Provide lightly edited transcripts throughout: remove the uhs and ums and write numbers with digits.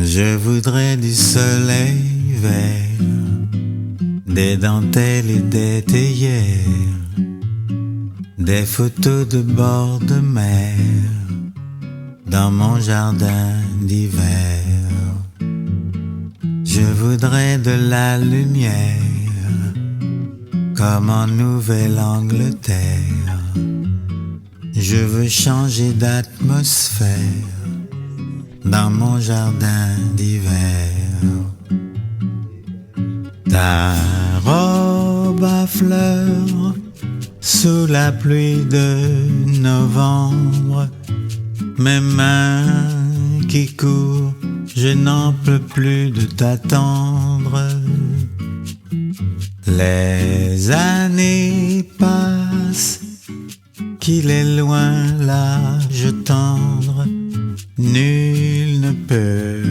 Je voudrais du soleil vert, des dentelles et des théières, des photos de bord de mer dans mon jardin d'hiver. Je voudrais de la lumière comme en Nouvelle-Angleterre. Je veux changer d'atmosphère dans mon jardin d'hiver. Ta robe à fleurs sous la pluie de novembre, mes mains qui courent, je n'en peux plus de t'attendre. Les années passent, qu'il est loin l'âge tendre, nul ne peut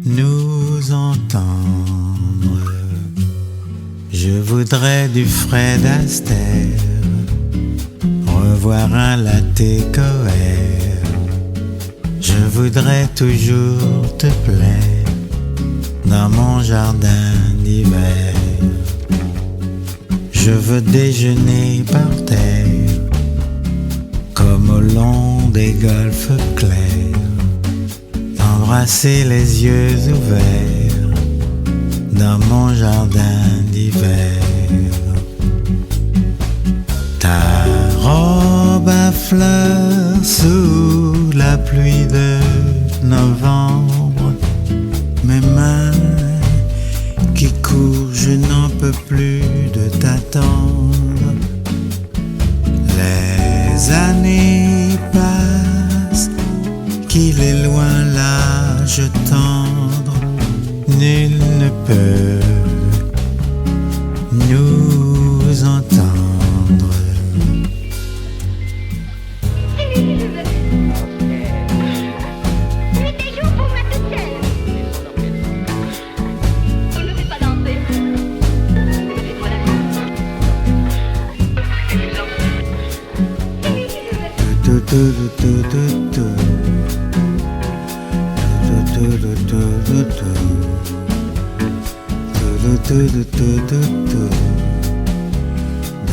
nous entendre. Je voudrais du Fred Astaire, revoir un latte coère. Je voudrais toujours te plaire dans mon jardin d'hiver. Je veux déjeuner par terre comme au long des golfes clairs, t'embrasser les yeux ouverts dans mon jardin d'hiver. Ta robe à fleurs sous la pluie de novembre, mes mains qui courent, je n'en peux plus de t'attendre. Les années passent, qu'il est loin l'âge tendre, nul ne peut nous entendre.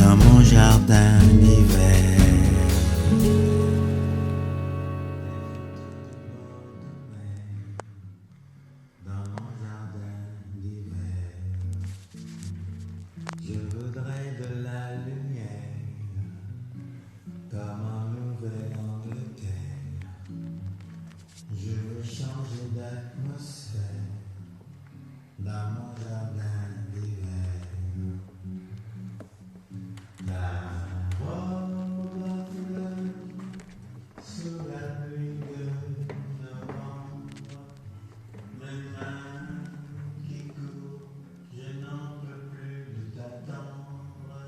Dans mon jardin d'hiver. Dans mon jardin d'hiver, je voudrais de la lumière comme en Nouvelle-Angleterre. Je veux changer d'atmosphère dans mon jardin d'hiver. La robe à fleurs sous la pluie de novembre, mes mains qui courent, je n'en peux plus de t'attendre.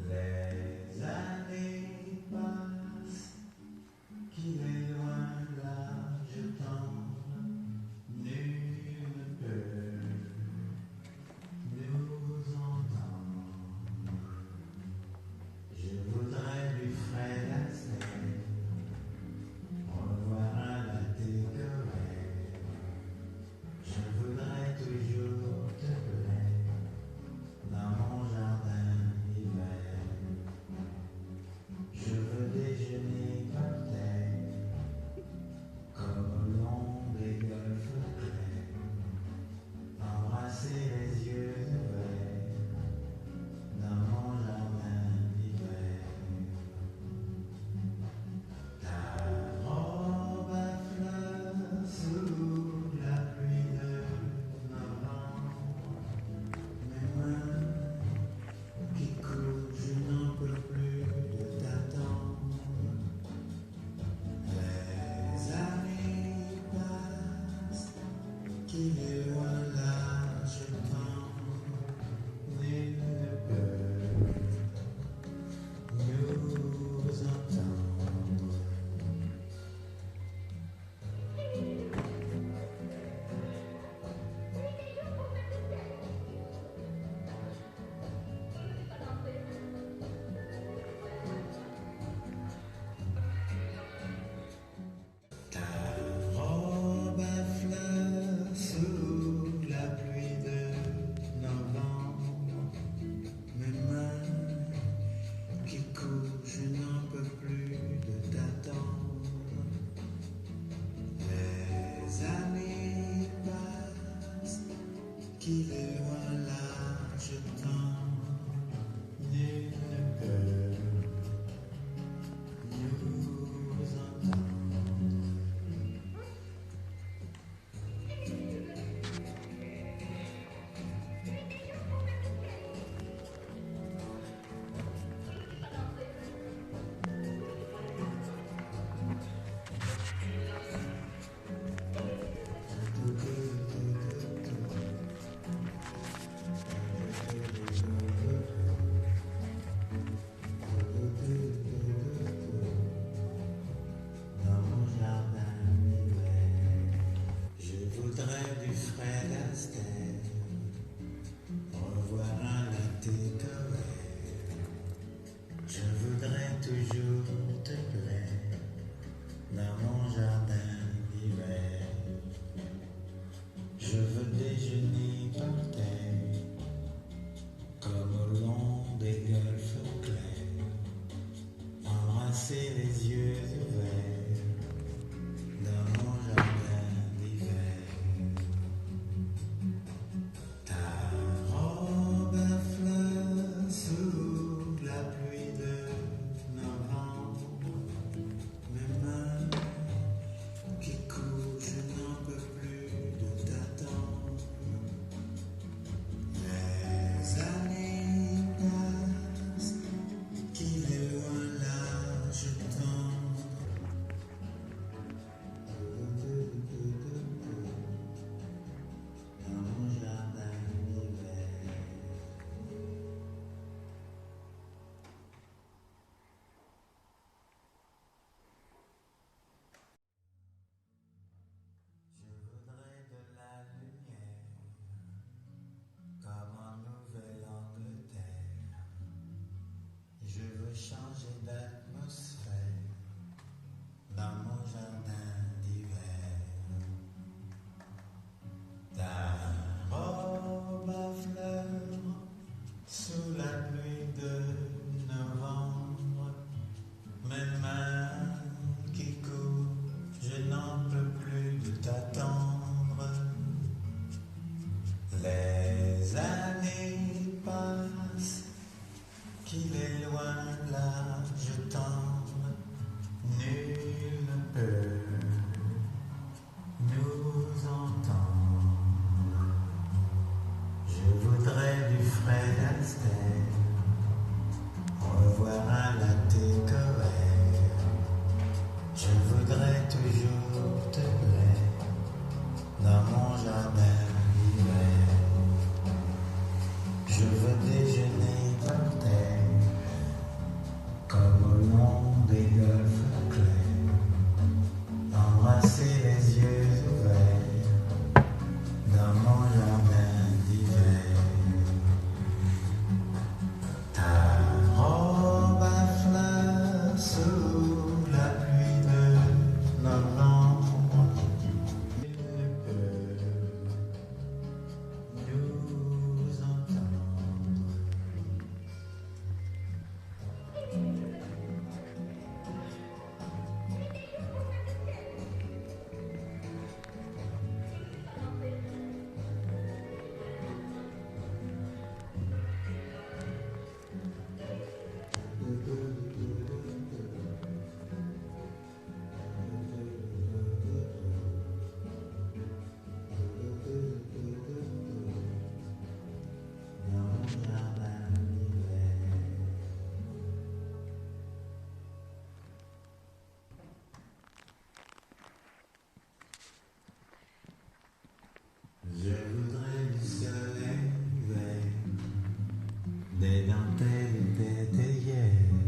Les années passent, qu'il est loin l'âge tendre, nul ne peut qu'il est loin là, je t'en nul ne peut nous entendre. Les yeux ouverts dans mon jardin d'hiver. Ta robe à fleurs sous la pluie de novembre. Mes mains qui courent, je n'en peux plus de t'attendre. Les années passent, qu'il est loin là. Je tends dans mon jardin d'hiver. Je voudrais de la lumière comme en Nouvelle-Angleterre. Je veux changer d'atmosphère dans mon jardin d'hiver. Ta robe à fleurs sous la pluie de novembre. Mes mains qui courent, je n'en peux plus de t'attendre. Les années passent, qu'il est loin là, je tendre, nul ne peut nous entendre. Je voudrais du frais d'Alster, revoir un latte couvert. Je voudrais toujours te plaire dans mon jardin d'hiver. Je veux déjeuner par terre, comme au long des golfes clairs, embrasser les yeux ouverts dans mon jardin d'hiver. Ta robe à fleurs sous la pluie de novembre. Il ne peut nous entendre. Je voudrais du soleil vert, des dentelles et des théières,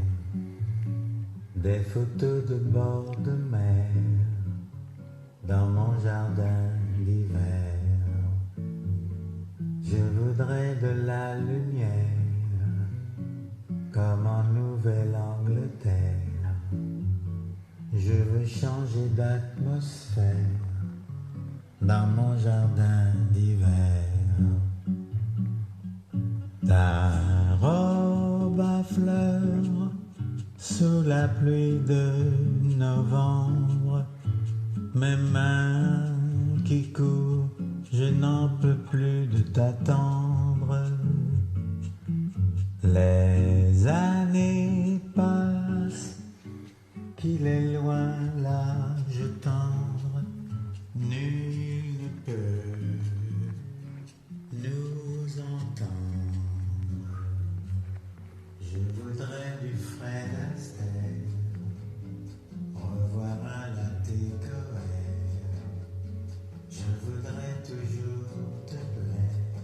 des photos de bord de mer dans mon jardin d'hiver. Je voudrais de la lumière comme en Nouvelle-Angleterre. Je veux changer d'atmosphère dans mon jardin d'hiver. Ta robe à fleurs sous la pluie de novembre. Mes mains qui courent, je n'en peux plus de t'attendre. Les années passent, qu'il est loin l'âge tendre, nul ne peut nous entendre. Je voudrais du frais d'Astère, revoir un latte coère. Je voudrais toujours te plaire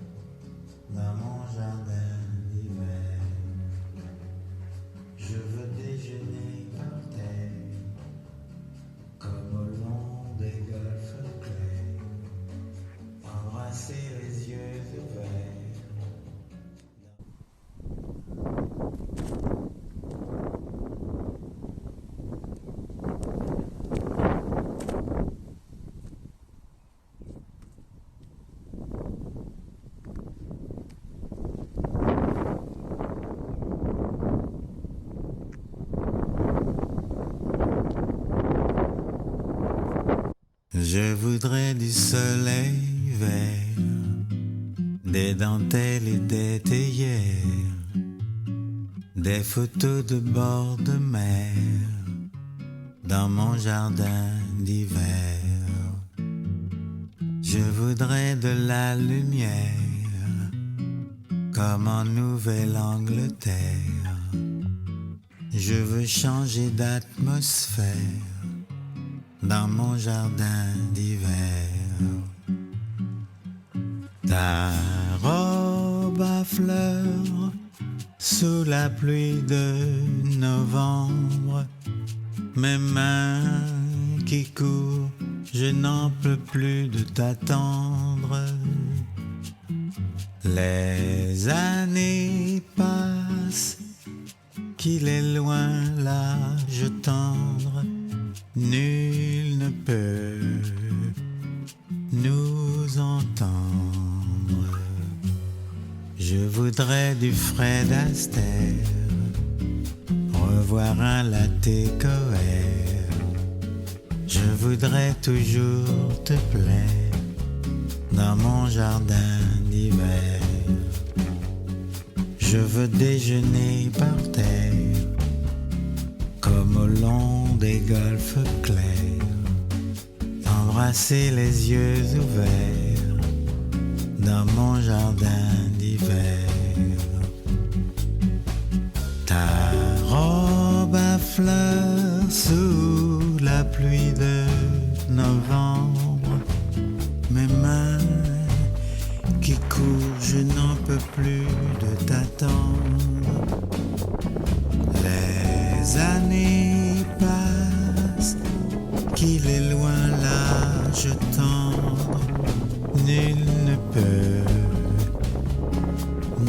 dans mon jardin d'hiver. Je veux déjeuner par terre, comme au long des golfes clairs, embrasser les yeux ouverts. Je voudrais du soleil vert, des dentelles et des théières, des photos de bord de mer, dans mon jardin d'hiver. Je voudrais de la lumière, comme en Nouvelle-Angleterre. Je veux changer d'atmosphère dans mon jardin d'hiver. Ta robe à fleurs sous la pluie de novembre, mes mains qui courent, je n'en peux plus de t'attendre. Les années passent, qu'il est loin l'âge tendre, nul ne peut nous entendre. Je voudrais du frais d'Astère, revoir un latte coère. Je voudrais toujours te plaire dans mon jardin d'hiver. Je veux déjeuner par terre, comme au long des golfes clairs, embrasser les yeux ouverts dans mon jardin d'hiver. Ta robe à fleurs sous la pluie de novembre, mes mains qui courent, je n'en peux plus de t'attendre. Les années passent, qu'il est loin l'âge tendre, nul ne peut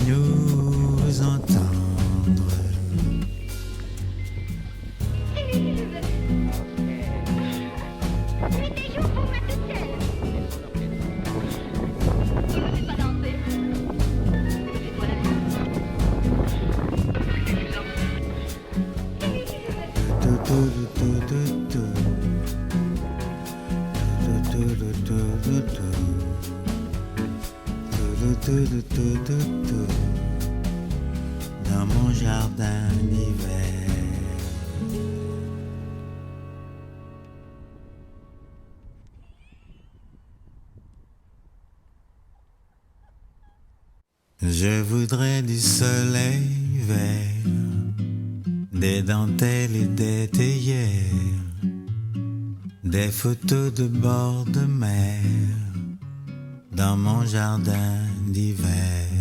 nous entendre. Dans mon jardin d'hiver. Je voudrais du soleil vert, des dentelles et des théières, des photos de bord de mer, dans mon jardin d'hiver.